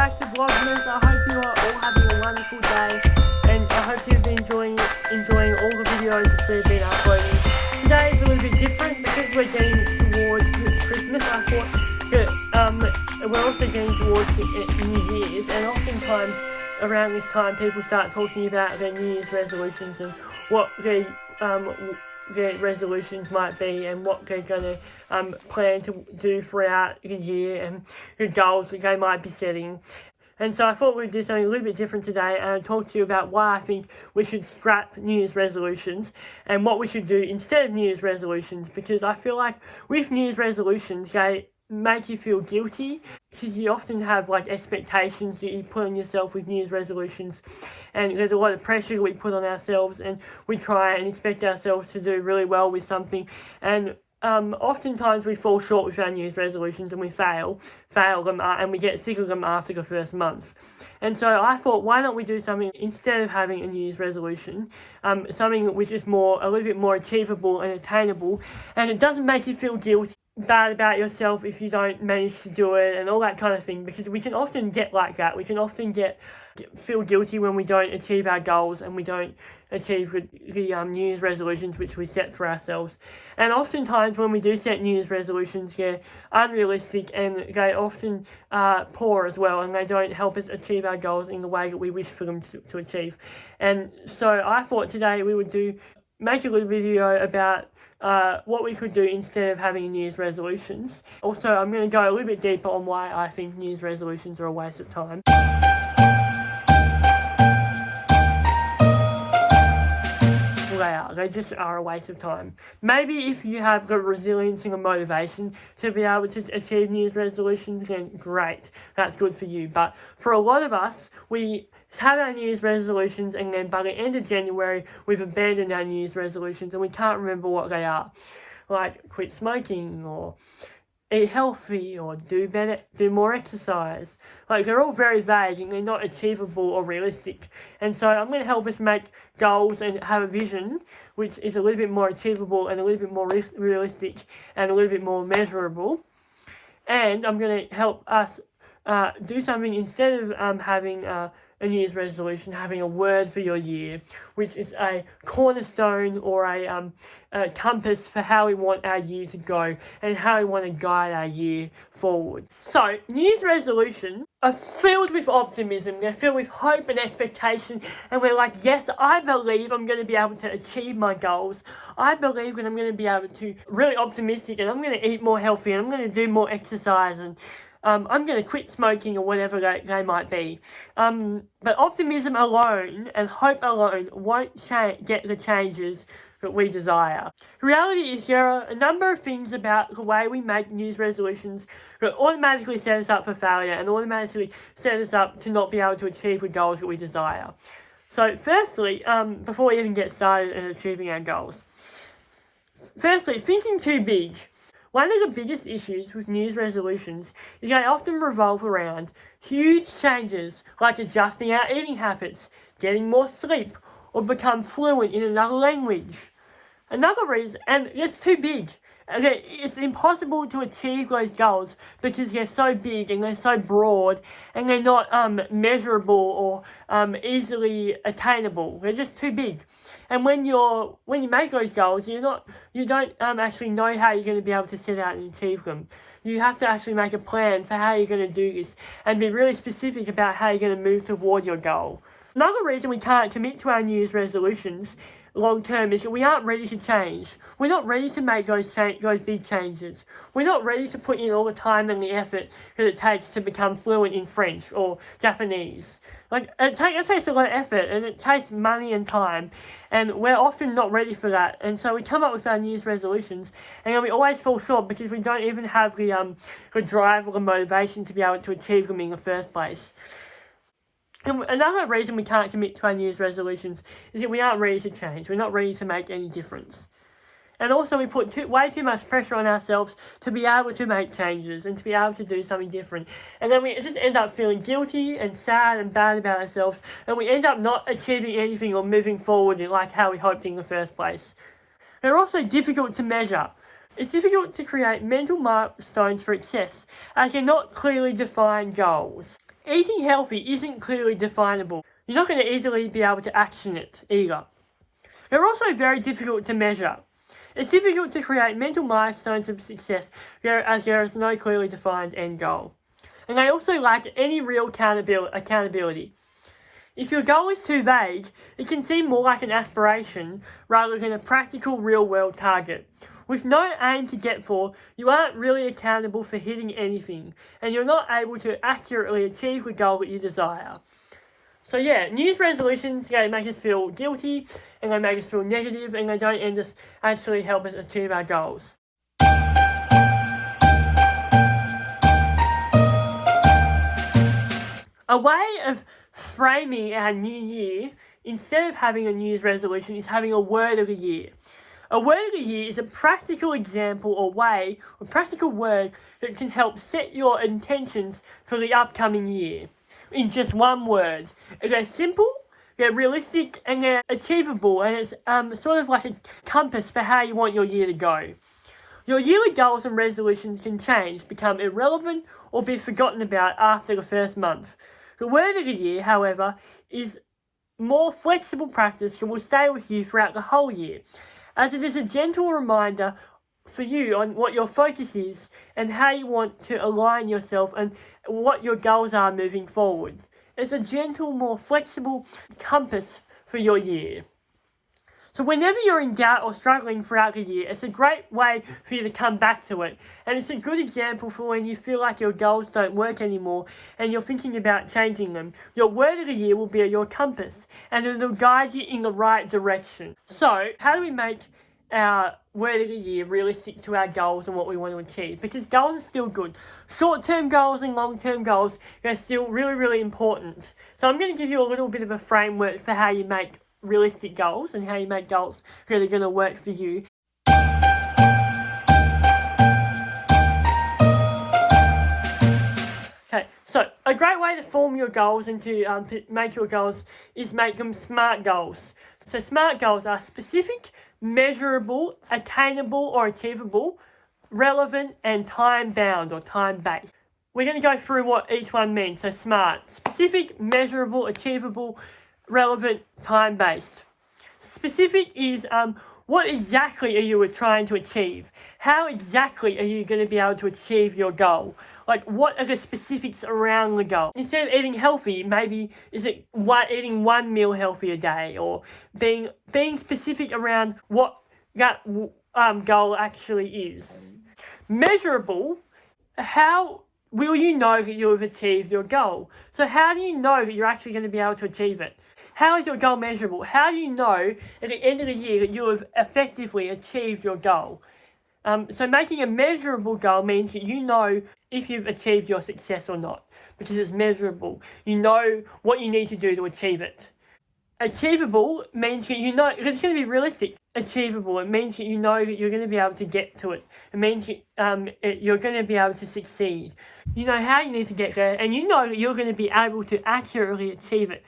back to Vlogmas. I hope you are all having a wonderful day, and I hope you've been enjoying all the videos that we've been uploading. Today is a little bit different because we're getting towards Christmas. I thought that we're also getting towards New Year's, and oftentimes around this time people start talking about their New Year's resolutions and what their resolutions might be and what they're going to plan to do throughout the year and the goals that they might be setting. And so I thought we'd do something a little bit different today, and I'd talk to you about why I think we should scrap New Year's resolutions and what we should do instead of New Year's resolutions, because I feel like with New Year's resolutions they make you feel guilty because you often have like expectations that you put on yourself with New Year's resolutions, and there's a lot of pressure that we put on ourselves and we try and expect ourselves to do really well with something, and oftentimes we fall short with our New Year's resolutions and we fail them and we get sick of them after the first month. And so I thought, why don't we do something instead of having a New Year's resolution, something which is a little bit more achievable and attainable, and it doesn't make you feel guilty, bad about yourself if you don't manage to do it and all that kind of thing, because we can often get like that. We can often feel guilty when we don't achieve our goals and we don't achieve the New Year's resolutions which we set for ourselves. And oftentimes when we do set New Year's resolutions, they're unrealistic and they often poor as well, and they don't help us achieve our goals in the way that we wish for them to achieve. And so I thought today we would make a little video about what we could do instead of having New Year's resolutions. Also, I'm going to go a little bit deeper on why I think New Year's resolutions are a waste of time. They just are a waste of time. Maybe if you have the resilience and the motivation to be able to achieve New Year's resolutions, then great, that's good for you. But for a lot of us, we have our New Year's resolutions and then by the end of January, we've abandoned our New Year's resolutions and we can't remember what they are. Like quit smoking or eat healthy or do more exercise. Like, they're all very vague and they're not achievable or realistic. And so I'm going to help us make goals and have a vision which is a little bit more achievable and a little bit more realistic and a little bit more measurable. And I'm going to help us do something instead of having a New Year's resolution, having a word for your year, which is a cornerstone or a compass for how we want our year to go and how we want to guide our year forward. So, New Year's resolutions are filled with optimism, they're filled with hope and expectation, and we're like, yes, I believe I'm going to be able to achieve my goals. I believe that I'm going to be able to, really optimistic, and I'm going to eat more healthy, and I'm going to do more exercise, and I'm going to quit smoking or whatever they might be. But optimism alone and hope alone won't get the changes that we desire. The reality is there are a number of things about the way we make New Year's resolutions that automatically set us up for failure and automatically set us up to not be able to achieve the goals that we desire. So firstly, before we even get started in achieving our goals, firstly, thinking too big. One of the biggest issues with New Year's resolutions is they often revolve around huge changes like adjusting our eating habits, getting more sleep, or become fluent in another language. Another reason, and it's too big. It's impossible to achieve those goals because they're so big and they're so broad and they're not measurable or easily attainable. They're just too big. And when you make those goals, you don't actually know how you're going to be able to set out and achieve them. You have to actually make a plan for how you're going to do this and be really specific about how you're going to move toward your goal. Another reason we can't commit to our New Year's resolutions long term is that we aren't ready to change. We're not ready to make those big changes. We're not ready to put in all the time and the effort that it takes to become fluent in French or Japanese. It takes a lot of effort and it takes money and time, and we're often not ready for that. And so we come up with our New Year's resolutions and then we always fall short because we don't even have the drive or the motivation to be able to achieve them in the first place. And another reason we can't commit to our New Year's resolutions is that we aren't ready to change. We're not ready to make any difference. And also we put way too much pressure on ourselves to be able to make changes and to be able to do something different. And then we just end up feeling guilty and sad and bad about ourselves, and we end up not achieving anything or moving forward like how we hoped in the first place. They're also difficult to measure. It's difficult to create mental milestones for success as they're not clearly defined goals. Eating healthy isn't clearly definable. You're not going to easily be able to action it either. They're also very difficult to measure. It's difficult to create mental milestones of success as there is no clearly defined end goal. And they also lack any real accountability. If your goal is too vague, it can seem more like an aspiration rather than a practical real-world target. With no aim to get for, you aren't really accountable for hitting anything, and you're not able to accurately achieve the goal that you desire. So yeah, New Year's resolutions, they make us feel guilty, and they make us feel negative, and they don't actually help us achieve our goals. A way of framing our new year, instead of having a New Year's resolution, is having a word of the year. A word of the year is a practical example or way, or practical word that can help set your intentions for the upcoming year. In just one word. They're simple, they're realistic, and they're achievable, and it's sort of like a compass for how you want your year to go. Your yearly goals and resolutions can change, become irrelevant, or be forgotten about after the first month. The word of the year, however, is more flexible practice that will stay with you throughout the whole year, as it is a gentle reminder for you on what your focus is and how you want to align yourself and what your goals are moving forward. It's a gentle, more flexible compass for your year. So whenever you're in doubt or struggling throughout the year, it's a great way for you to come back to it. And it's a good example for when you feel like your goals don't work anymore and you're thinking about changing them. Your word of the year will be your compass, and it'll guide you in the right direction. So, how do we make our word of the year realistic to our goals and what we want to achieve? Because goals are still good. Short-term goals and long-term goals, they're still really, really important. So I'm going to give you a little bit of a framework for how you make realistic goals and how you make goals that are going to work for you. Okay, so a great way to form your goals and to make your goals is make them SMART goals. So SMART goals are specific, measurable, attainable or achievable, relevant, and time-bound or time-based. We're going to go through what each one means. So SMART, specific, measurable, achievable, relevant, time-based. Specific is what exactly are you trying to achieve? How exactly are you going to be able to achieve your goal? Like, what are the specifics around the goal? Instead of eating healthy, maybe is it eating one meal healthy a day, or being specific around what that goal actually is. Measurable, how will you know that you have achieved your goal? So how do you know that you're actually going to be able to achieve it? How is your goal measurable? How do you know at the end of the year that you have effectively achieved your goal? So making a measurable goal means that you know if you've achieved your success or not, because it's measurable. You know what you need to do to achieve it. Achievable means that you know it's going to be realistic. Achievable, it means that you know that you're going to be able to get to it. It means that you're going to be able to succeed. You know how you need to get there, and you know that you're going to be able to accurately achieve it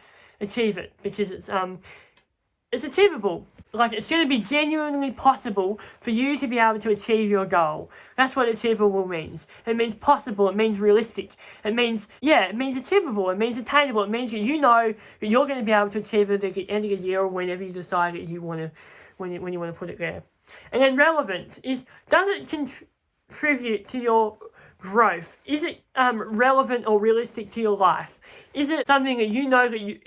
because it's achievable. Like, it's going to be genuinely possible for you to be able to achieve your goal. That's what achievable means. It means possible. It means realistic. It means achievable. It means attainable. It means that you know that you're going to be able to achieve it at the end of the year or whenever you decide that you want to, when you want to put it there. And then relevant is, does it contribute to your growth? Is it relevant or realistic to your life? Is it something that you know that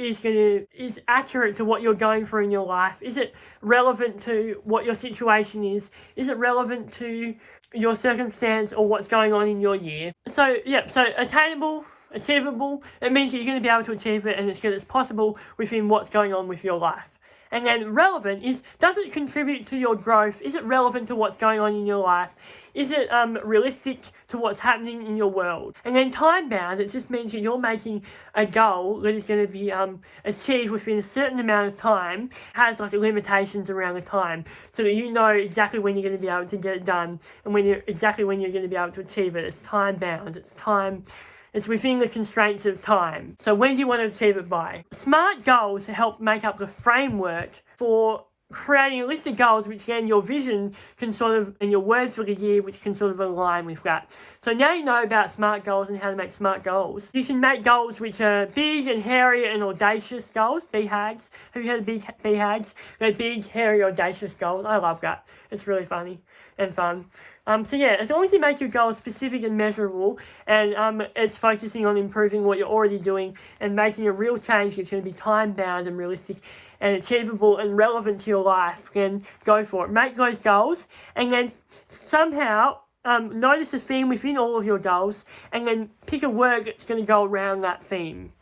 is accurate to what you're going through in your life? Is it relevant to what your situation is? Is it relevant to your circumstance or what's going on in your year? So attainable, achievable, it means that you're going to be able to achieve it and it's possible within what's going on with your life. And then relevant is, does it contribute to your growth? Is it relevant to what's going on in your life? Is it realistic to what's happening in your world? And then time-bound, it just means that you're making a goal that is going to be achieved within a certain amount of time, has like limitations around the time, so that you know exactly when you're going to be able to get it done and exactly when you're going to be able to achieve it. It's time-bound. It's within the constraints of time. So when do you want to achieve it by? SMART goals help make up the framework for creating a list of goals, which then your vision can sort of, and your words for the year, which can sort of align with that. So now you know about SMART goals and how to make SMART goals. You can make goals which are big and hairy and audacious goals, BHAGs. Have you heard of BHAGs? They're big, hairy, audacious goals. I love that. It's really funny and fun. So yeah, as long as you make your goals specific and measurable, and it's focusing on improving what you're already doing and making a real change that's going to be time-bound and realistic and achievable and relevant to your life, then go for it. Make those goals, and then somehow notice a theme within all of your goals, and then pick a word that's going to go around that theme.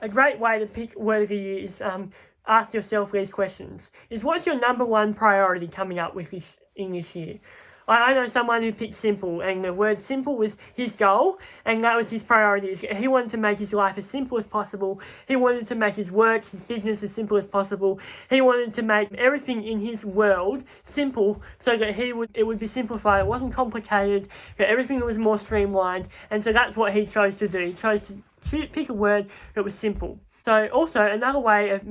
A great way to pick word of the year is ask yourself these questions. What's your number one priority coming up with in this year? I know someone who picked simple, and the word simple was his goal, and that was his priority. He wanted to make his life as simple as possible. He wanted to make his work, his business as simple as possible. He wanted to make everything in his world simple so that it would be simplified. It wasn't complicated, that everything was more streamlined, and so that's what he chose to do. He chose to pick a word that was simple. So also another way of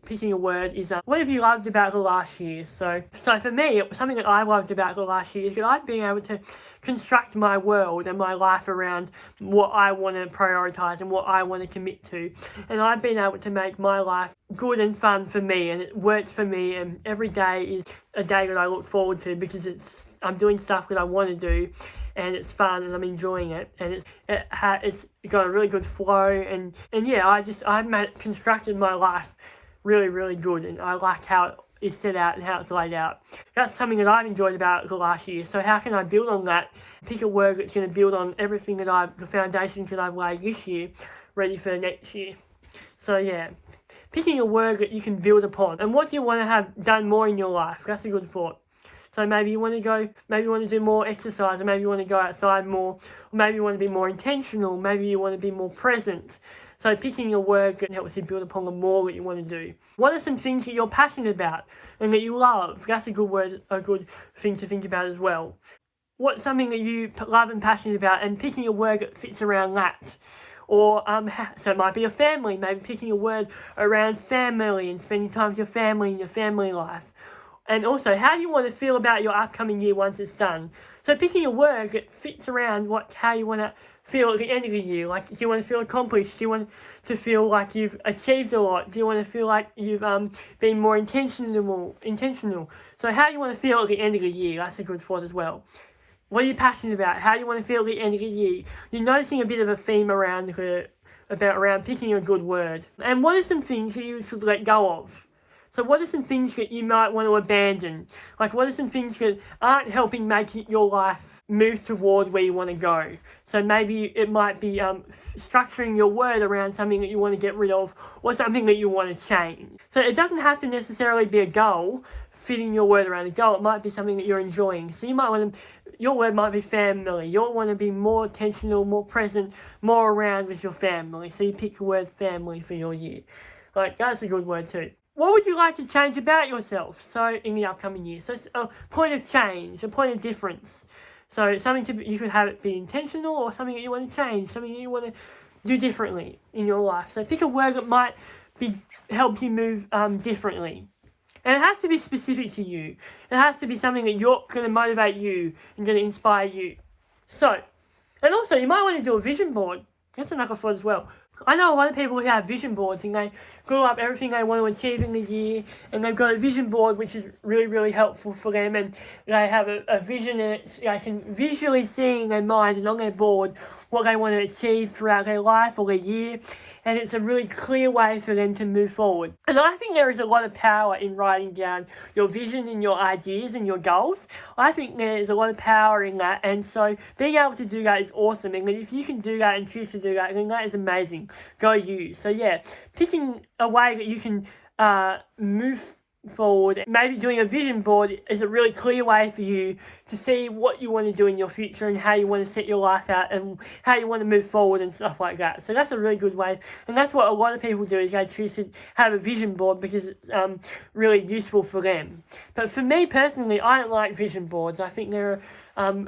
picking a word is what have you loved about the last year? So for me, something that I loved about the last year is that I've been able to construct my world and my life around what I want to prioritise and what I want to commit to. And I've been able to make my life good and fun for me, and it works for me, and every day is a day that I look forward to because I'm doing stuff that I want to do, and it's fun and I'm enjoying it, and it's got a really good flow, and yeah, I've constructed my life really, really good, and I like how it is set out and how it's laid out. That's something that I've enjoyed about the last year. So how can I build on that? Pick a word that's going to build on everything the foundations that I've laid this year, ready for next year. So yeah, picking a word that you can build upon. And what do you want to have done more in your life? That's a good thought. So maybe you want to do more exercise, or maybe you want to go outside more, or maybe you want to be more intentional, maybe you want to be more present. So picking a word can help you build upon the more that you want to do. What are some things that you're passionate about and that you love? That's a good thing to think about as well. What's something that you love and passionate about, and picking a word that fits around that. Or so it might be a family, maybe picking a word around family and spending time with your family and your family life. And also, how do you want to feel about your upcoming year once it's done? So picking a word that fits around how you want to feel at the end of the year. Like, do you want to feel accomplished? Do you want to feel like you've achieved a lot? Do you want to feel like you've been more intentional? So how do you want to feel at the end of the year? That's a good thought as well. What are you passionate about? How do you want to feel at the end of the year? You're noticing a bit of a theme around picking a good word. And what are some things that you should let go of? So what are some things that you might want to abandon? Like, what are some things that aren't helping make your life move toward where you want to go? So maybe it might be structuring your word around something that you want to get rid of, or something that you want to change. So it doesn't have to necessarily be a goal, fitting your word around a goal. It might be something that you're enjoying. So your word might be family. You'll want to be more intentional, more present, more around with your family. So you pick the word family for your year. Like, that's a good word too. What would you like to change about yourself in the upcoming year? So it's a point of change, a point of difference. So you could have it be intentional, or something that you want to change, something that you want to do differently in your life. So pick a word that might help you move differently. And it has to be specific to you. It has to be something that you're going to motivate you and going to inspire you. So, and also you might want to do a vision board. That's another thought as well. I know a lot of people who have vision boards, and they glue up everything they want to achieve in the year, and they've got a vision board which is really, really helpful for them, and they have a vision, and they can visually see in their mind and on their board what they want to achieve throughout their life or their year, and it's a really clear way for them to move forward. And I think there is a lot of power in writing down your vision and your ideas and your goals. I think there's a lot of power in that, and so being able to do that is awesome, and if you can do that and choose to do that, then that is amazing. Go you. So yeah, picking a way that you can move forward, maybe doing a vision board is a really clear way for you to see what you want to do in your future and how you want to set your life out and how you want to move forward and stuff like that. So that's a really good way, and that's what a lot of people do, is they choose to have a vision board because it's really useful for them. But for me personally, I don't like vision boards. I think they're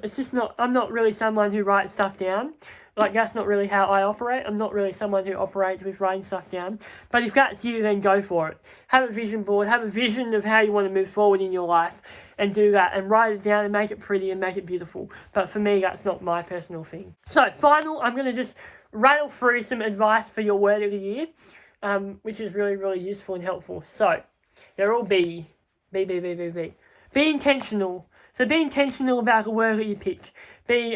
It's just not, I'm not really someone who writes stuff down. Like, that's not really how I operate. I'm not really someone who operates with writing stuff down. But if that's you, then go for it. Have a vision board. Have a vision of how you want to move forward in your life. And do that. And write it down and make it pretty and make it beautiful. But for me, that's not my personal thing. So, final, I'm going to just rattle through some advice for your word of the year. Which is really, really useful and helpful. So, they're all B. B. Be intentional. So be intentional about the word that you pick. Be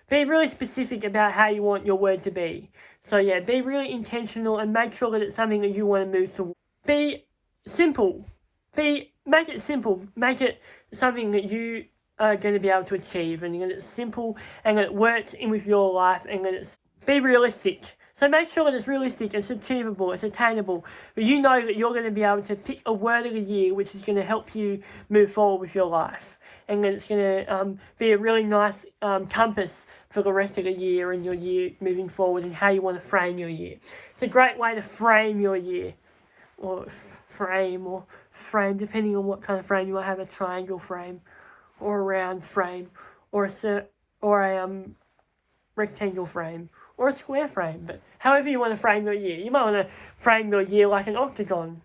really specific about how you want your word to be. So yeah, be really intentional and make sure that it's something that you want to move towards. Be simple. Make it simple. Make it something that you are going to be able to achieve, and that it's simple and that it works in with your life, and that it's be realistic. So make sure that it's realistic, it's achievable, it's attainable. But you know that you're going to be able to pick a word of the year which is going to help you move forward with your life. And that it's going to be a really nice compass for the rest of the year and your year moving forward, and how you want to frame your year. It's a great way to frame your year. Or frame, depending on what kind of frame you might have, a triangle frame, or a round frame, or a rectangle frame, or a square frame. But however you want to frame your year. You might want to frame your year like an octagon,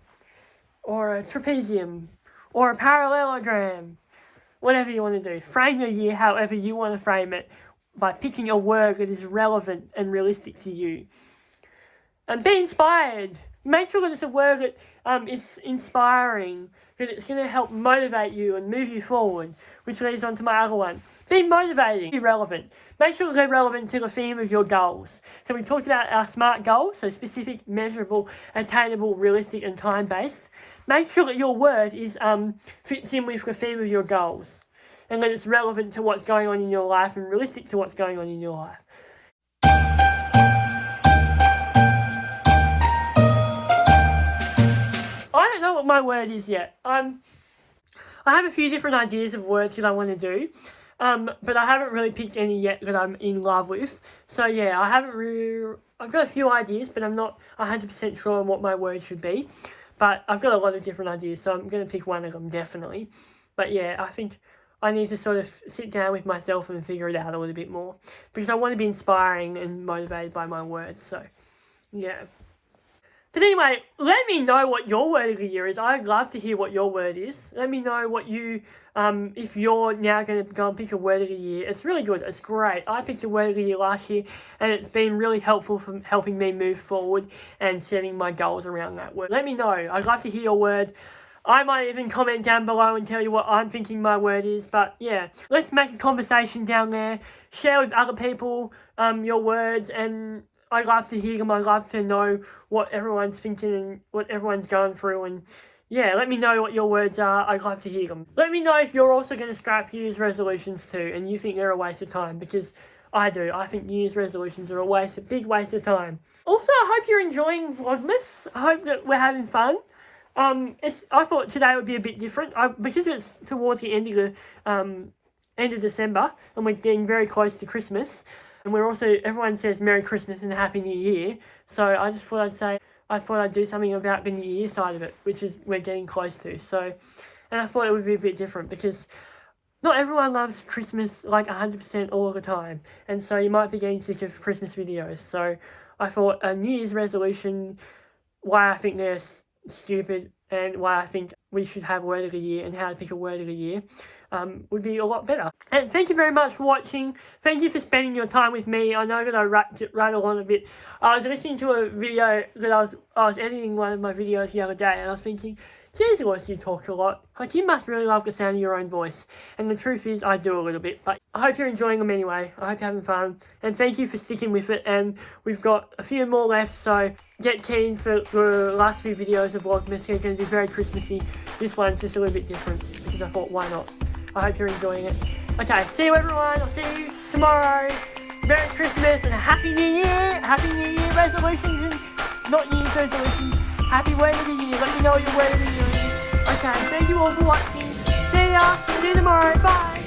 or a trapezium, or a parallelogram. Whatever you want to do. Frame your year however you want to frame it, by picking a word that is relevant and realistic to you. And be inspired. Make sure that it's a word that is inspiring, that it's going to help motivate you and move you forward, which leads on to my other one. Be motivating. Be relevant. Make sure that they're relevant to the theme of your goals. So we talked about our SMART goals, so specific, measurable, attainable, realistic, and time-based. Make sure that your word is fits in with the theme of your goals, and that it's relevant to what's going on in your life and realistic to what's going on in your life. I don't know what my word is yet. I have a few different ideas of words that I want to do, but I haven't really picked any yet that I'm in love with. So yeah, I've got a few ideas, but I'm not 100% sure on what my word should be. But I've got a lot of different ideas, so I'm going to pick one of them, definitely. But yeah, I think I need to sort of sit down with myself and figure it out a little bit more, because I want to be inspiring and motivated by my words, so yeah. But anyway, let me know what your word of the year is. I'd love to hear what your word is. Let me know what you, if you're now going to go and pick a word of the year. It's really good. It's great. I picked a word of the year last year, and it's been really helpful for helping me move forward and setting my goals around that word. Let me know. I'd love to hear your word. I might even comment down below and tell you what I'm thinking my word is. But yeah, let's make a conversation down there. Share with other people your words, and I love to hear them. I love to know what everyone's thinking and what everyone's going through. And yeah, let me know what your words are. I'd love to hear them. Let me know if you're also going to scrap New Year's resolutions too, and you think they're a waste of time, because I do. I think New Year's resolutions are a big waste of time. Also, I hope you're enjoying Vlogmas. I hope that we're having fun. I thought today would be a bit different, because it's towards the end of December, and we're getting very close to Christmas. And everyone says Merry Christmas and a Happy New Year. So I just thought I'd do something about the New Year side of it, which is we're getting close to. So, and I thought it would be a bit different, because not everyone loves Christmas like 100% all the time. And so you might be getting sick of Christmas videos. So I thought a New Year's resolution, why I think they're stupid and why I think we should have word of the year and how to pick a word of the year, would be a lot better. And thank you very much for watching. Thank you for spending your time with me. I know that I rattle on a bit. I was listening to a video that I was editing one of my videos the other day, and I was thinking, geez, Lewis, you talk a lot. Like, you must really love the sound of your own voice. And the truth is, I do a little bit. But I hope you're enjoying them anyway. I hope you're having fun. And thank you for sticking with it. And we've got a few more left, so get keen for the last few videos of Vlogmas. They're going to be very Christmassy. This one's just a little bit different, because I thought, why not? I hope you're enjoying it. Okay, see you everyone. I'll see you tomorrow. Merry Christmas and a Happy New Year. Happy New Year resolutions and not New Year's resolutions. Happy word of the year. Let me know what your word of the year is. Okay, thank you all for watching. See ya. See you tomorrow. Bye.